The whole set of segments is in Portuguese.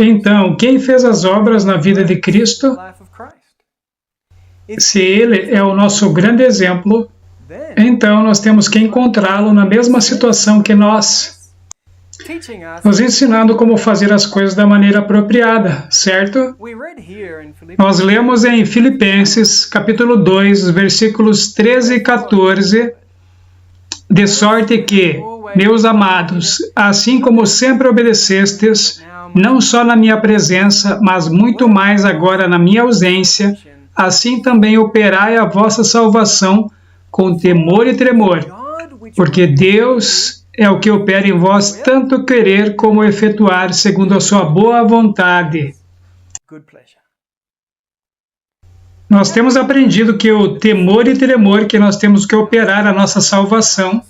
Então, quem fez as obras na vida de Cristo, se Ele é o nosso grande exemplo, então nós temos que encontrá-lo na mesma situação que nós, nos ensinando como fazer as coisas da maneira apropriada, certo? Nós lemos em Filipenses, capítulo 2, versículos 13 e 14, de sorte que, meus amados, assim como sempre obedecestes, não só na minha presença, mas muito mais agora na minha ausência, assim também operai a vossa salvação com temor e tremor, porque Deus é o que opera em vós tanto querer como efetuar segundo a sua boa vontade. Nós temos aprendido que o temor e tremor que nós temos que operar a nossa salvação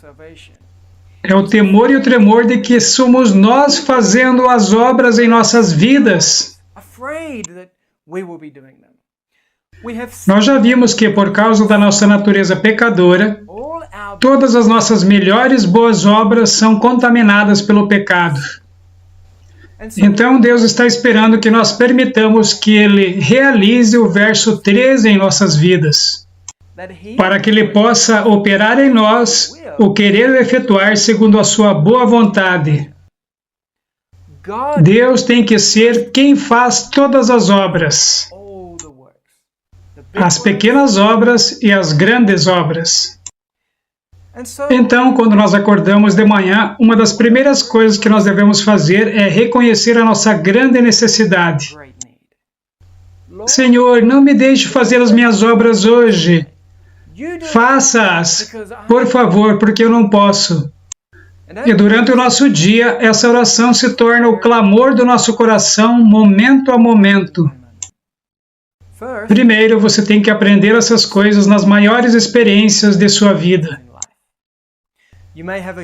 é o temor e o tremor de que somos nós fazendo as obras em nossas vidas. Nós já vimos que, por causa da nossa natureza pecadora, todas as nossas melhores boas obras são contaminadas pelo pecado. Então, Deus está esperando que nós permitamos que Ele realize o verso 13 em nossas vidas, para que Ele possa operar em nós o querer efetuar segundo a sua boa vontade. Deus tem que ser quem faz todas as obras, as pequenas obras e as grandes obras. Então, quando nós acordamos de manhã, uma das primeiras coisas que nós devemos fazer é reconhecer a nossa grande necessidade. Senhor, não me deixe fazer as minhas obras hoje. Faça-as, por favor, porque eu não posso. E durante o nosso dia, essa oração se torna o clamor do nosso coração, momento a momento. Primeiro, você tem que aprender essas coisas nas maiores experiências de sua vida.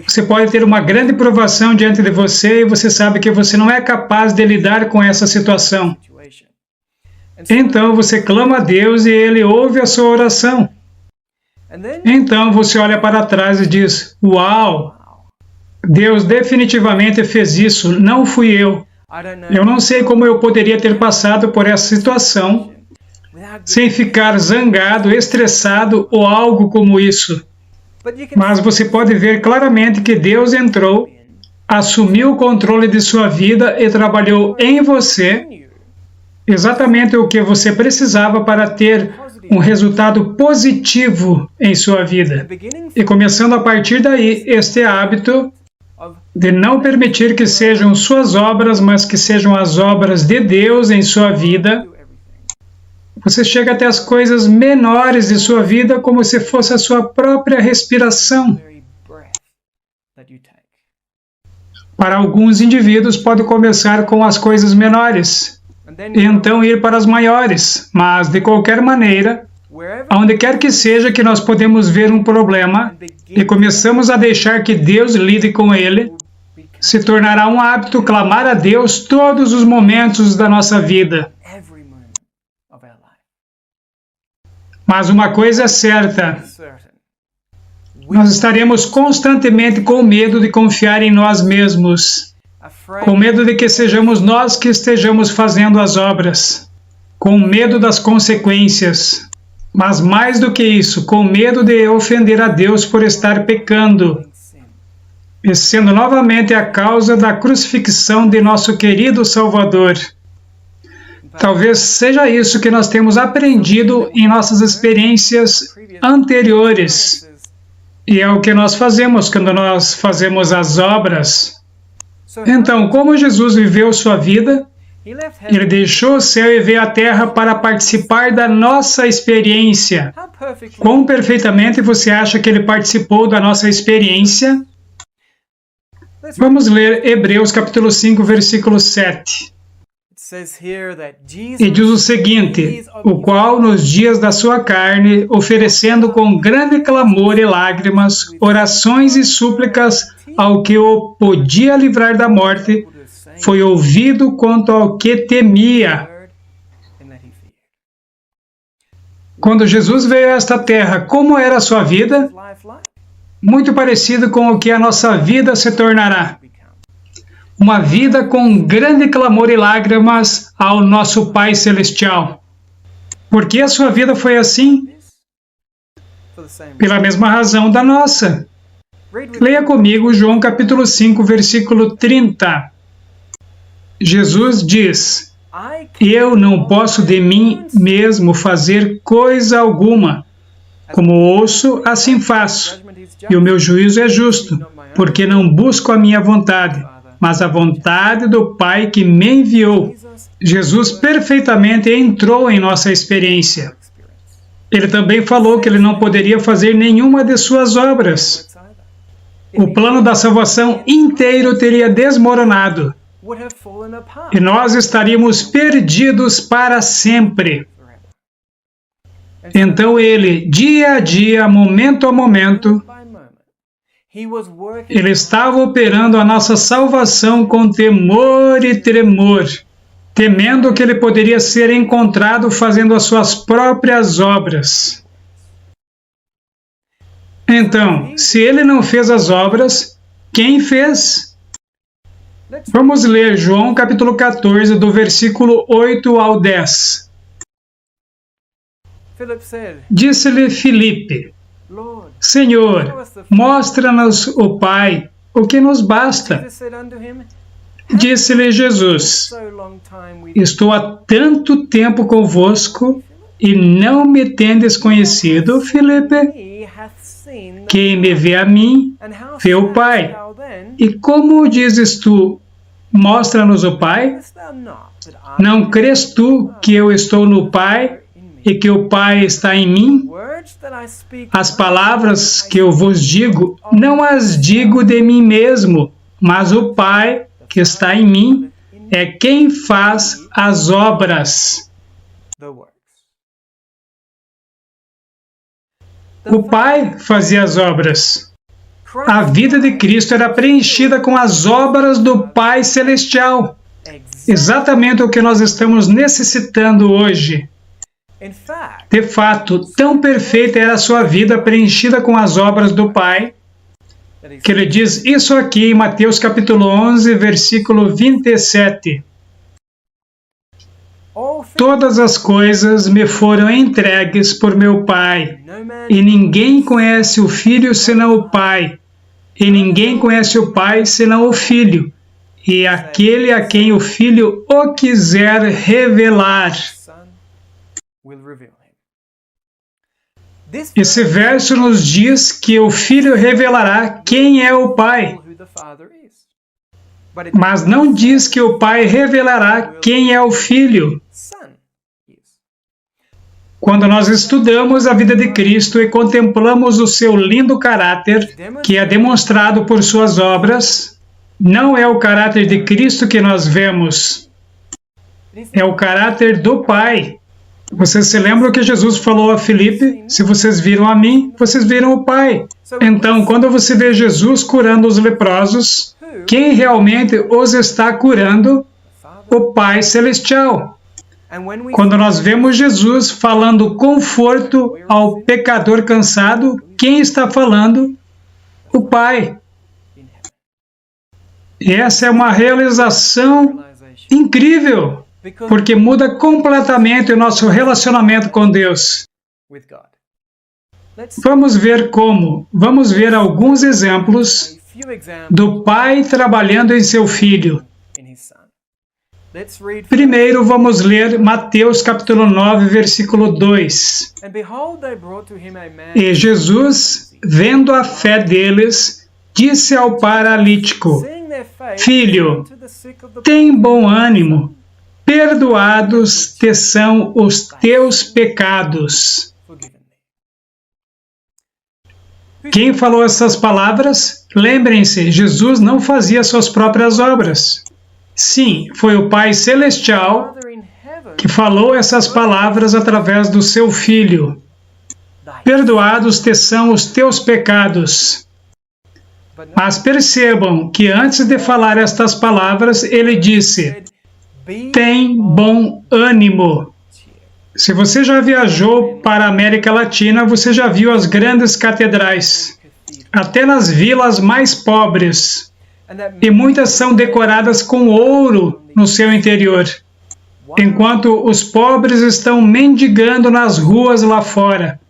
Você pode ter uma grande provação diante de você e você sabe que você não é capaz de lidar com essa situação. Então, você clama a Deus e Ele ouve a sua oração. Então, você olha para trás e diz, uau, Deus definitivamente fez isso, não fui eu. Eu não sei como eu poderia ter passado por essa situação sem ficar zangado, estressado ou algo como isso. Mas você pode ver claramente que Deus entrou, assumiu o controle de sua vida e trabalhou em você exatamente o que você precisava para ter um resultado positivo em sua vida. E começando a partir daí, este hábito de não permitir que sejam suas obras, mas que sejam as obras de Deus em sua vida, você chega até as coisas menores de sua vida como se fosse a sua própria respiração. Para alguns indivíduos, pode começar com as coisas menores, e então ir para as maiores. Mas, de qualquer maneira, onde quer que seja que nós podemos ver um problema e começamos a deixar que Deus lide com ele, se tornará um hábito clamar a Deus todos os momentos da nossa vida. Mas uma coisa é certa, nós estaremos constantemente com medo de confiar em nós mesmos, com medo de que sejamos nós que estejamos fazendo as obras, com medo das consequências, mas mais do que isso, com medo de ofender a Deus por estar pecando, e sendo novamente a causa da crucifixão de nosso querido Salvador. Talvez seja isso que nós temos aprendido em nossas experiências anteriores. E é o que nós fazemos quando nós fazemos as obras. Então, como Jesus viveu sua vida, Ele deixou o céu e veio à terra para participar da nossa experiência. Quão perfeitamente você acha que Ele participou da nossa experiência? Vamos ler Hebreus capítulo 5, versículo 7. E diz o seguinte, o qual nos dias da sua carne, oferecendo com grande clamor e lágrimas, orações e súplicas ao que o podia livrar da morte, foi ouvido quanto ao que temia. Quando Jesus veio a esta terra, como era a sua vida? Muito parecido com o que a nossa vida se tornará. uma vida com grande clamor e lágrimas ao nosso Pai Celestial. Por que a sua vida foi assim? Pela mesma razão da nossa. Leia comigo João capítulo 5, versículo 30. Jesus diz: eu não posso de mim mesmo fazer coisa alguma. Como ouço, assim faço. E o meu juízo é justo, porque não busco a minha vontade, mas a vontade do Pai que me enviou. Jesus perfeitamente entrou em nossa experiência. Ele também falou que ele não poderia fazer nenhuma de suas obras. O plano da salvação inteiro teria desmoronado. E nós estaríamos perdidos para sempre. Então ele, dia a dia, momento a momento, ele estava operando a nossa salvação com temor e tremor, temendo que ele poderia ser encontrado fazendo as suas próprias obras. Então, se ele não fez as obras, quem fez? Vamos ler João capítulo 14, do versículo 8 ao 10. Disse-lhe Filipe: Senhor, mostra-nos o Pai, o que nos basta. Disse-lhe Jesus: estou há tanto tempo convosco e não me tendes conhecido, Filipe? Quem me vê a mim, vê o Pai. E como dizes tu, mostra-nos o Pai? Não crês tu que eu estou no Pai e que o Pai está em mim? As palavras que eu vos digo, não as digo de mim mesmo, mas o Pai que está em mim é quem faz as obras. O Pai fazia as obras. A vida de Cristo era preenchida com as obras do Pai Celestial. Exatamente o que nós estamos necessitando hoje. De fato, tão perfeita era a sua vida preenchida com as obras do Pai, que ele diz isso aqui em Mateus capítulo 11, versículo 27. Todas as coisas me foram entregues por meu Pai, e ninguém conhece o Filho senão o Pai, e ninguém conhece o Pai senão o Filho, e aquele a quem o Filho o quiser revelar. Esse verso nos diz que o Filho revelará quem é o Pai, mas não diz que o Pai revelará quem é o Filho. Quando nós estudamos a vida de Cristo e contemplamos o seu lindo caráter, que é demonstrado por suas obras, não é o caráter de Cristo que nós vemos, é o caráter do Pai. Vocês se lembram que Jesus falou a Filipe? Se vocês viram a mim, vocês viram o Pai. Então, quando você vê Jesus curando os leprosos, quem realmente os está curando? O Pai Celestial. Quando nós vemos Jesus falando conforto ao pecador cansado, quem está falando? O Pai. E essa é uma realização incrível, porque muda completamente o nosso relacionamento com Deus. Vamos ver como. Vamos ver alguns exemplos do Pai trabalhando em seu Filho. Primeiro, vamos ler Mateus capítulo 9, versículo 2. E Jesus, vendo a fé deles, disse ao paralítico: Filho, tem bom ânimo, perdoados te são os teus pecados. Quem falou essas palavras? Lembrem-se, Jesus não fazia suas próprias obras. Sim, foi o Pai Celestial que falou essas palavras através do seu Filho. Perdoados te são os teus pecados. Mas percebam que antes de falar estas palavras, ele disse: tem bom ânimo. Se você já viajou para a América Latina, você já viu as grandes catedrais. Até nas vilas mais pobres, e muitas são decoradas com ouro no seu interior, enquanto os pobres estão mendigando nas ruas lá fora.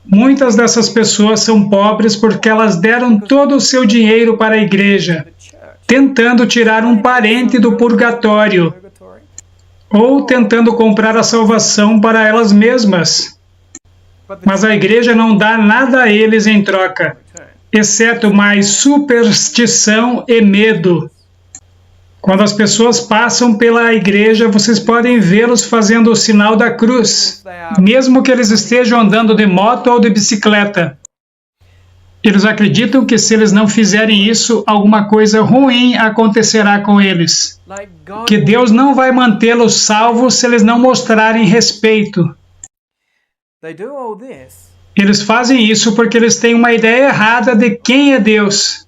Muitas dessas pessoas são pobres porque elas deram todo o seu dinheiro para a igreja, tentando tirar um parente do purgatório, ou tentando comprar a salvação para elas mesmas. Mas a igreja não dá nada a eles em troca, exceto mais superstição e medo. Quando as pessoas passam pela igreja, vocês podem vê-los fazendo o sinal da cruz, mesmo que eles estejam andando de moto ou de bicicleta. Eles acreditam que se eles não fizerem isso, alguma coisa ruim acontecerá com eles. Que Deus não vai mantê-los salvos se eles não mostrarem respeito. Eles fazem isso porque eles têm uma ideia errada de quem é Deus.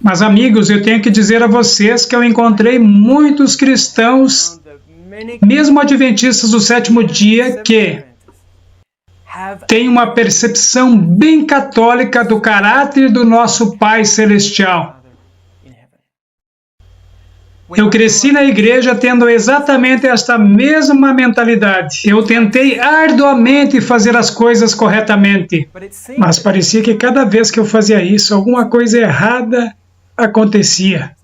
Mas, amigos, eu tenho que dizer a vocês que eu encontrei muitos cristãos, mesmo adventistas do sétimo dia, que têm uma percepção bem católica do caráter do nosso Pai Celestial. Eu cresci na igreja tendo exatamente esta mesma mentalidade. Eu tentei arduamente fazer as coisas corretamente, mas parecia que cada vez que eu fazia isso, alguma coisa errada acontecia.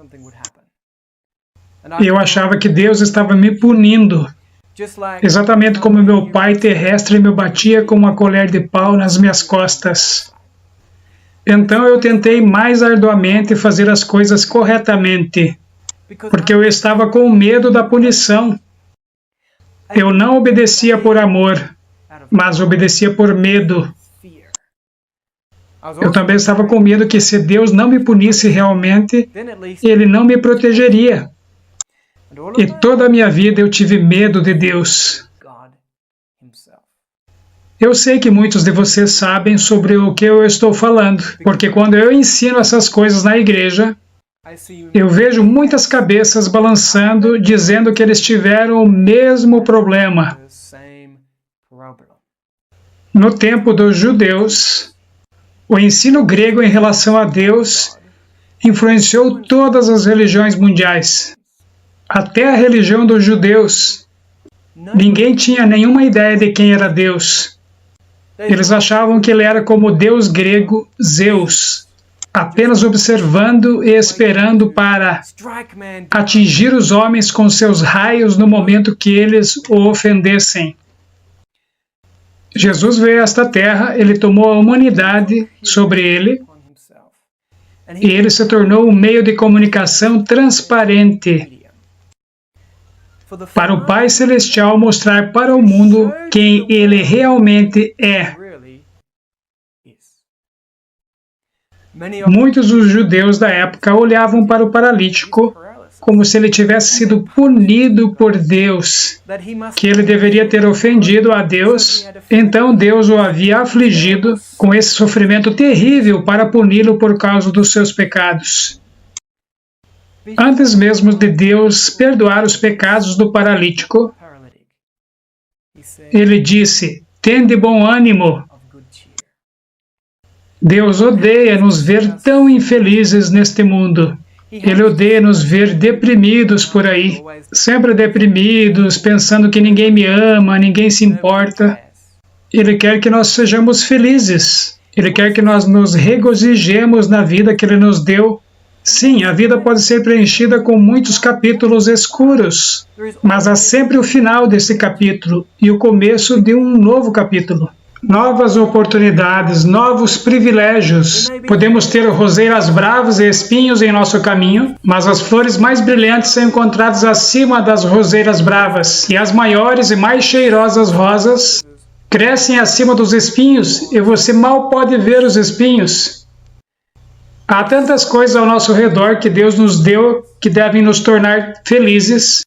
Eu achava que Deus estava me punindo, exatamente como meu pai terrestre me batia com uma colher de pau nas minhas costas. Então eu tentei mais arduamente fazer as coisas corretamente, porque eu estava com medo da punição. Eu não obedecia por amor, mas obedecia por medo. Eu também estava com medo que se Deus não me punisse realmente, Ele não me protegeria. E toda a minha vida eu tive medo de Deus. Eu sei que muitos de vocês sabem sobre o que eu estou falando, porque quando eu ensino essas coisas na igreja, eu vejo muitas cabeças balançando, dizendo que eles tiveram o mesmo problema. No tempo dos judeus, o ensino grego em relação a Deus influenciou todas as religiões mundiais, até a religião dos judeus. Ninguém tinha nenhuma ideia de quem era Deus. Eles achavam que ele era como o deus grego Zeus, apenas observando e esperando para atingir os homens com seus raios no momento que eles o ofendessem. Jesus veio a esta terra, ele tomou a humanidade sobre ele, e ele se tornou um meio de comunicação transparente para o Pai Celestial mostrar para o mundo quem ele realmente é. Muitos dos judeus da época olhavam para o paralítico como se ele tivesse sido punido por Deus, que ele deveria ter ofendido a Deus, então Deus o havia afligido com esse sofrimento terrível para puni-lo por causa dos seus pecados. Antes mesmo de Deus perdoar os pecados do paralítico, ele disse: "Tende bom ânimo." Deus odeia nos ver tão infelizes neste mundo. Ele odeia nos ver deprimidos por aí, sempre deprimidos, pensando que ninguém me ama, ninguém se importa. Ele quer que nós sejamos felizes. Ele quer que nós nos regozijemos na vida que Ele nos deu. Sim, a vida pode ser preenchida com muitos capítulos escuros, mas há sempre o final desse capítulo e o começo de um novo capítulo. Novas oportunidades, novos privilégios. Podemos ter roseiras bravas e espinhos em nosso caminho, mas as flores mais brilhantes são encontradas acima das roseiras bravas, e as maiores e mais cheirosas rosas crescem acima dos espinhos, e você mal pode ver os espinhos. Há tantas coisas ao nosso redor que Deus nos deu que devem nos tornar felizes,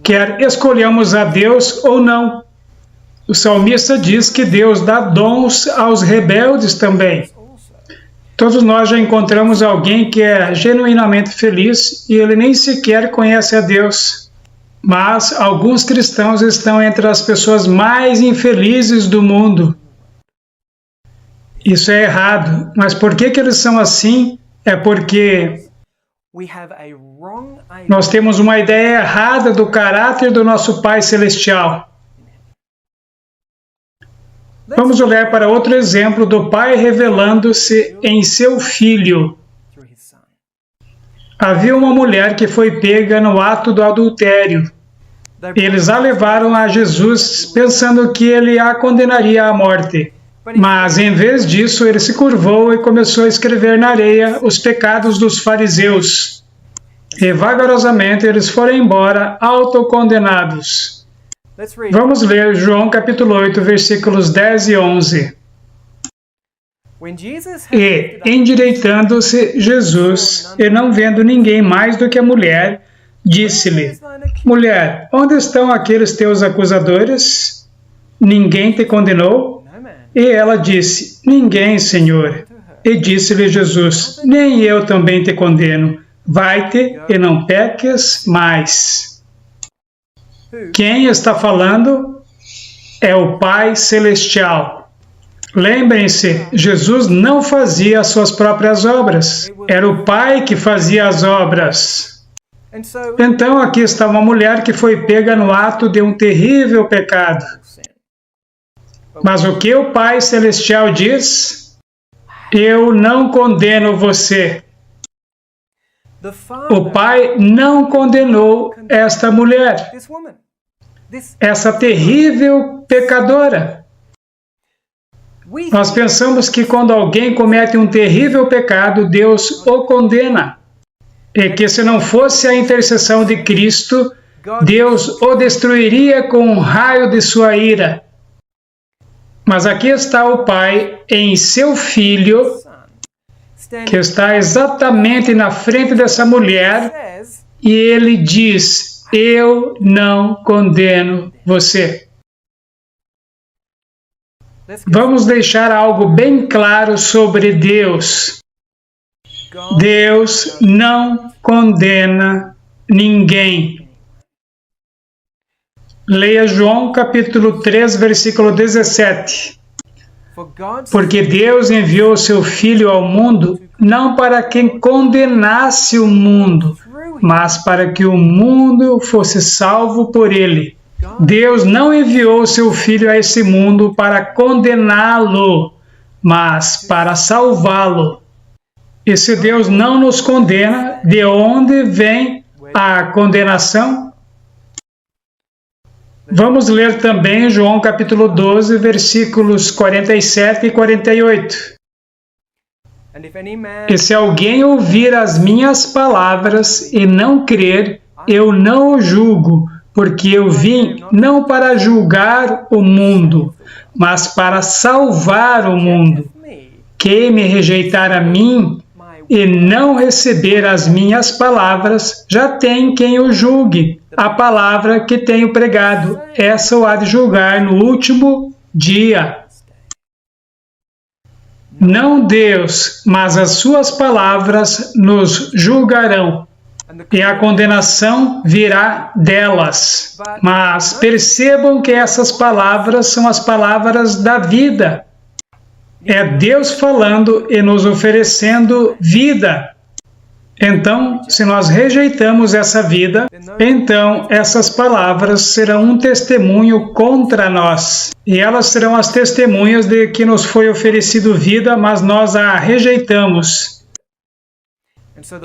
quer escolhamos a Deus ou não. O salmista diz que Deus dá dons aos rebeldes também. Todos nós já encontramos alguém que é genuinamente feliz e ele nem sequer conhece a Deus. Mas alguns cristãos estão entre as pessoas mais infelizes do mundo. Isso é errado, mas por que eles são assim é porque nós temos uma ideia errada do caráter do nosso Pai Celestial. Vamos olhar para outro exemplo do Pai revelando-se em seu Filho. Havia uma mulher que foi pega no ato do adultério. Eles a levaram a Jesus pensando que ele a condenaria à morte. Mas, em vez disso, ele se curvou e começou a escrever na areia os pecados dos fariseus. E, vagarosamente, eles foram embora, autocondenados. Vamos ler João capítulo 8, versículos 10 e 11. E, endireitando-se Jesus, e não vendo ninguém mais do que a mulher, disse-lhe: Mulher, onde estão aqueles teus acusadores? Ninguém te condenou? E ela disse: Ninguém, Senhor. E disse-lhe Jesus: Nem eu também te condeno. Vai-te e não peques mais. Quem está falando é o Pai Celestial. Lembrem-se, Jesus não fazia as suas próprias obras. Era o Pai que fazia as obras. Então aqui está uma mulher que foi pega no ato de um terrível pecado. Mas o que o Pai Celestial diz? Eu não condeno você. O Pai não condenou esta mulher, essa terrível pecadora. Nós pensamos que quando alguém comete um terrível pecado, Deus o condena. E que se não fosse a intercessão de Cristo, Deus o destruiria com um raio de sua ira. Mas aqui está o Pai em seu Filho, que está exatamente na frente dessa mulher, e ele diz: eu não condeno você. Vamos deixar algo bem claro sobre Deus. Deus não condena ninguém. Leia João capítulo 3, versículo 17. Porque Deus enviou seu Filho ao mundo, não para que condenasse o mundo, mas para que o mundo fosse salvo por ele. Deus não enviou seu Filho a esse mundo para condená-lo, mas para salvá-lo. E se Deus não nos condena, de onde vem a condenação? Vamos ler também João capítulo 12, versículos 47 e 48. E se alguém ouvir as minhas palavras e não crer, eu não o julgo, porque eu vim não para julgar o mundo, mas para salvar o mundo. Quem me rejeitar a mim e não receber as minhas palavras, já tem quem o julgue. A palavra que tenho pregado, essa o há de julgar no último dia. Não Deus, mas as suas palavras nos julgarão, e a condenação virá delas. Mas percebam que essas palavras são as palavras da vida. É Deus falando e nos oferecendo vida. Então, se nós rejeitamos essa vida, então essas palavras serão um testemunho contra nós. E elas serão as testemunhas de que nos foi oferecido vida, mas nós a rejeitamos.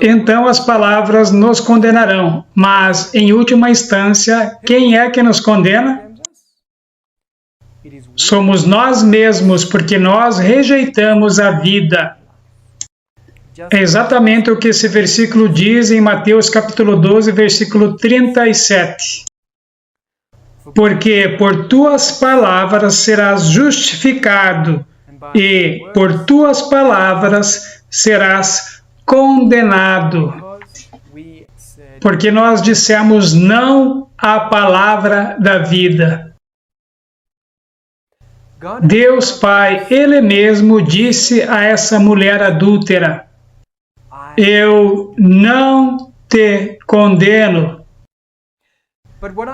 Então as palavras nos condenarão. Mas, em última instância, quem é que nos condena? Somos nós mesmos, porque nós rejeitamos a vida. É exatamente o que esse versículo diz em Mateus capítulo 12, versículo 37. Porque por tuas palavras serás justificado, e por tuas palavras serás condenado. Porque nós dissemos não à palavra da vida. Deus Pai, Ele mesmo disse a essa mulher adúltera: eu não te condeno.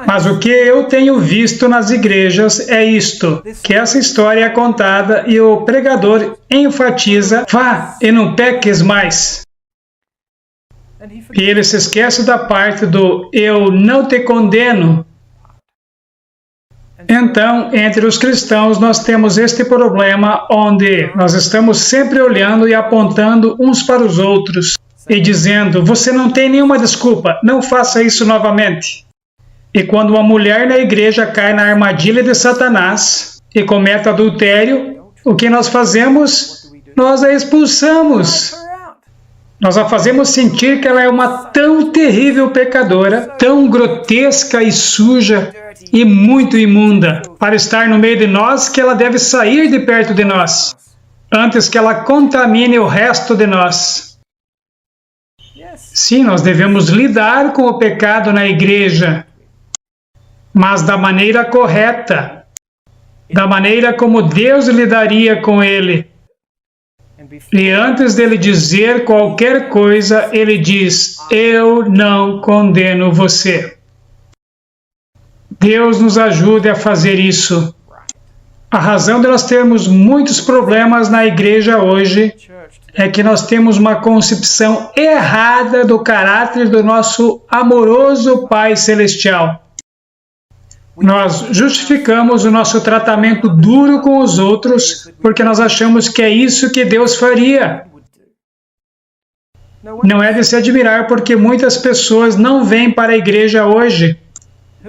Mas o que eu tenho visto nas igrejas é isto, que essa história é contada e o pregador enfatiza: vá e não peques mais. E ele se esquece da parte do eu não te condeno. Então, entre os cristãos, nós temos este problema onde nós estamos sempre olhando e apontando uns para os outros e dizendo, você não tem nenhuma desculpa, não faça isso novamente. E quando uma mulher na igreja cai na armadilha de Satanás e comete adultério, o que nós fazemos? Nós a expulsamos. Nós a fazemos sentir que ela é uma tão terrível pecadora, tão grotesca e suja e muito imunda, para estar no meio de nós, que ela deve sair de perto de nós, antes que ela contamine o resto de nós. Sim, nós devemos lidar com o pecado na igreja, mas da maneira correta, da maneira como Deus lidaria com ele. E antes dele dizer qualquer coisa, ele diz, eu não condeno você. Deus nos ajude a fazer isso. A razão de nós termos muitos problemas na igreja hoje é que nós temos uma concepção errada do caráter do nosso amoroso Pai Celestial. Nós justificamos o nosso tratamento duro com os outros porque nós achamos que é isso que Deus faria. Não é de se admirar porque muitas pessoas não vêm para a igreja hoje.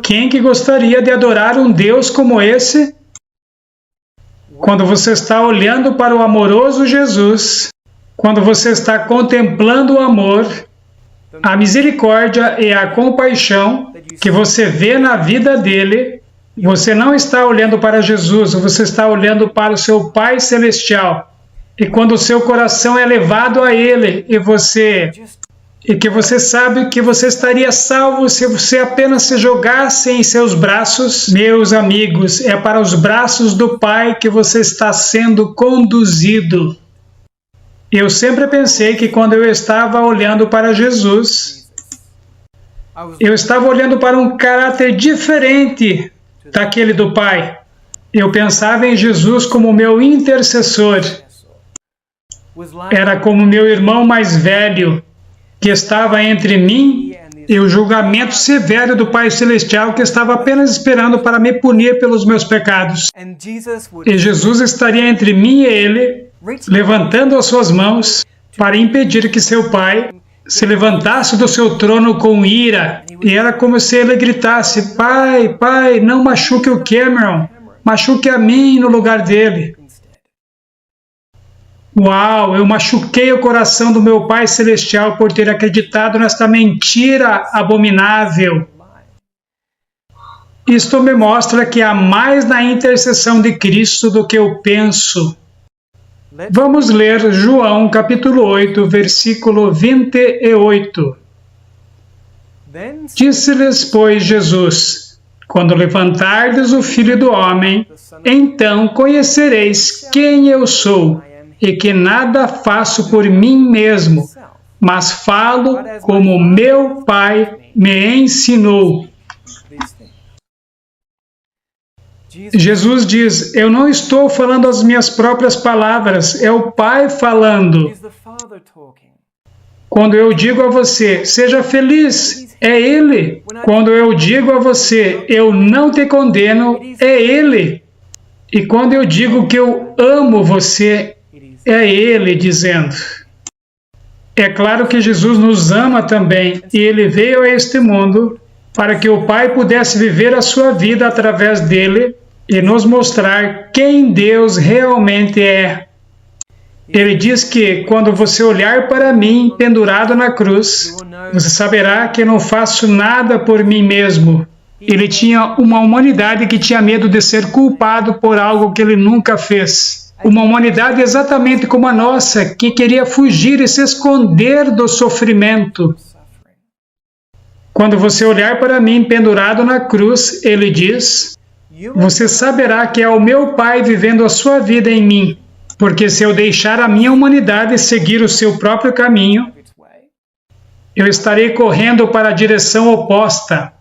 Quem que gostaria de adorar um Deus como esse? Quando você está olhando para o amoroso Jesus, quando você está contemplando o amor, a misericórdia e a compaixão que você vê na vida dele, você não está olhando para Jesus, você está olhando para o seu Pai Celestial. E quando o seu coração é levado a ele, e que você sabe que você estaria salvo se você apenas se jogasse em seus braços, meus amigos, é para os braços do Pai que você está sendo conduzido. Eu sempre pensei que quando eu estava olhando para Jesus, eu estava olhando para um caráter diferente daquele do Pai. Eu pensava em Jesus como meu intercessor. Era como meu irmão mais velho, que estava entre mim e o julgamento severo do Pai Celestial, que estava apenas esperando para me punir pelos meus pecados. E Jesus estaria entre mim e ele, levantando as suas mãos para impedir que seu Pai se levantasse do seu trono com ira. E era como se ele gritasse, Pai, Pai, não machuque o Cameron, machuque a mim no lugar dele. Uau, eu machuquei o coração do meu Pai Celestial por ter acreditado nesta mentira abominável. Isto me mostra que há mais na intercessão de Cristo do que eu penso. Vamos ler João capítulo 8, versículo 28. Disse-lhes, pois, Jesus, quando levantardes o Filho do Homem, então conhecereis quem eu sou, e que nada faço por mim mesmo, mas falo como meu Pai me ensinou. Jesus diz, eu não estou falando as minhas próprias palavras, é o Pai falando. Quando eu digo a você, seja feliz, é Ele. Quando eu digo a você, eu não te condeno, é Ele. E quando eu digo que eu amo você, é Ele dizendo. É claro que Jesus nos ama também, e Ele veio a este mundo para que o Pai pudesse viver a sua vida através dele e nos mostrar quem Deus realmente é. Ele diz que quando você olhar para mim pendurado na cruz, você saberá que eu não faço nada por mim mesmo. Ele tinha uma humanidade que tinha medo de ser culpado por algo que ele nunca fez. Uma humanidade exatamente como a nossa, que queria fugir e se esconder do sofrimento. Quando você olhar para mim pendurado na cruz, ele diz, você saberá que é o meu Pai vivendo a sua vida em mim, porque se eu deixar a minha humanidade seguir o seu próprio caminho, eu estarei correndo para a direção oposta.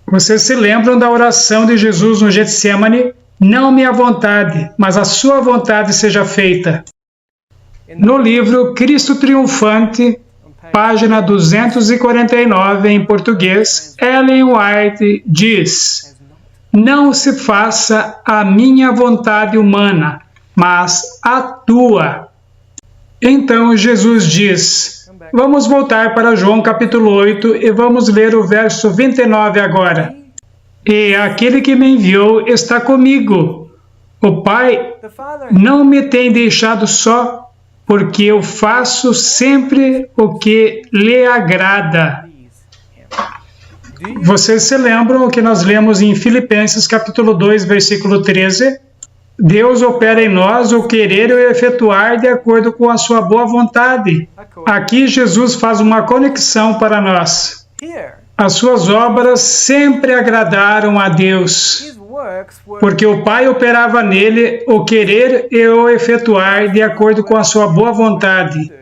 Vocês se lembram da oração de Jesus no Getsêmani? Não minha vontade, mas a sua vontade seja feita. No livro Cristo Triunfante, página 249 em português, Ellen White diz: não se faça a minha vontade humana, mas a tua. Então Jesus diz, vamos voltar para João capítulo 8 e vamos ler o verso 29 agora. E aquele que me enviou está comigo. O Pai não me tem deixado só, porque eu faço sempre o que lhe agrada. Vocês se lembram o que nós lemos em Filipenses capítulo 2, versículo 13? Deus opera em nós o querer e o efetuar de acordo com a sua boa vontade. Aqui Jesus faz uma conexão para nós. As suas obras sempre agradaram a Deus, porque o Pai operava nele o querer e o efetuar de acordo com a sua boa vontade.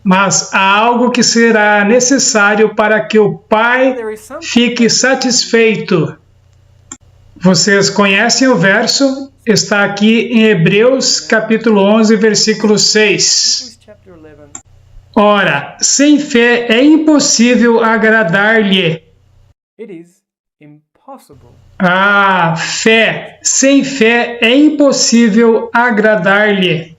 Mas há algo que será necessário para que o Pai fique satisfeito. Vocês conhecem o verso? Está aqui em Hebreus, capítulo 11, versículo 6. Ora, sem fé é impossível agradar-lhe. Fé. Sem fé é impossível agradar-lhe.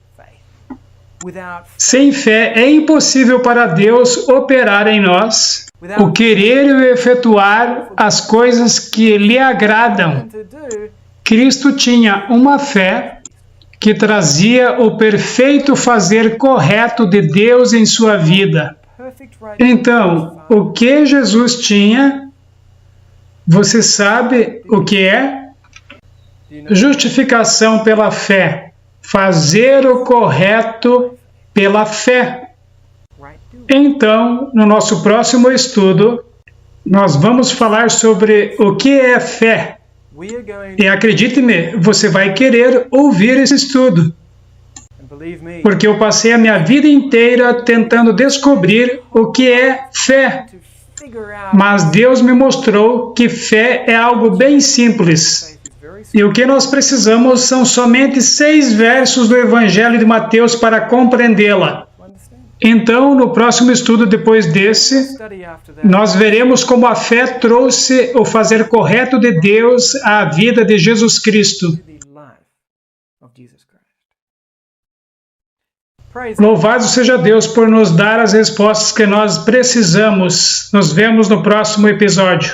Sem fé é impossível para Deus operar em nós o querer e o efetuar as coisas que lhe agradam. Cristo tinha uma fé que trazia o perfeito fazer correto de Deus em sua vida. Então, o que Jesus tinha? Você sabe o que é? Justificação pela fé. Fazer o correto pela fé. Então, no nosso próximo estudo, nós vamos falar sobre o que é fé. E acredite-me, você vai querer ouvir esse estudo. Porque eu passei a minha vida inteira tentando descobrir o que é fé. Mas Deus me mostrou que fé é algo bem simples. E o que nós precisamos são somente 6 versos do Evangelho de Mateus para compreendê-la. Então, no próximo estudo depois desse, nós veremos como a fé trouxe o fazer correto de Deus à vida de Jesus Cristo. Louvado seja Deus por nos dar as respostas que nós precisamos. Nos vemos no próximo episódio.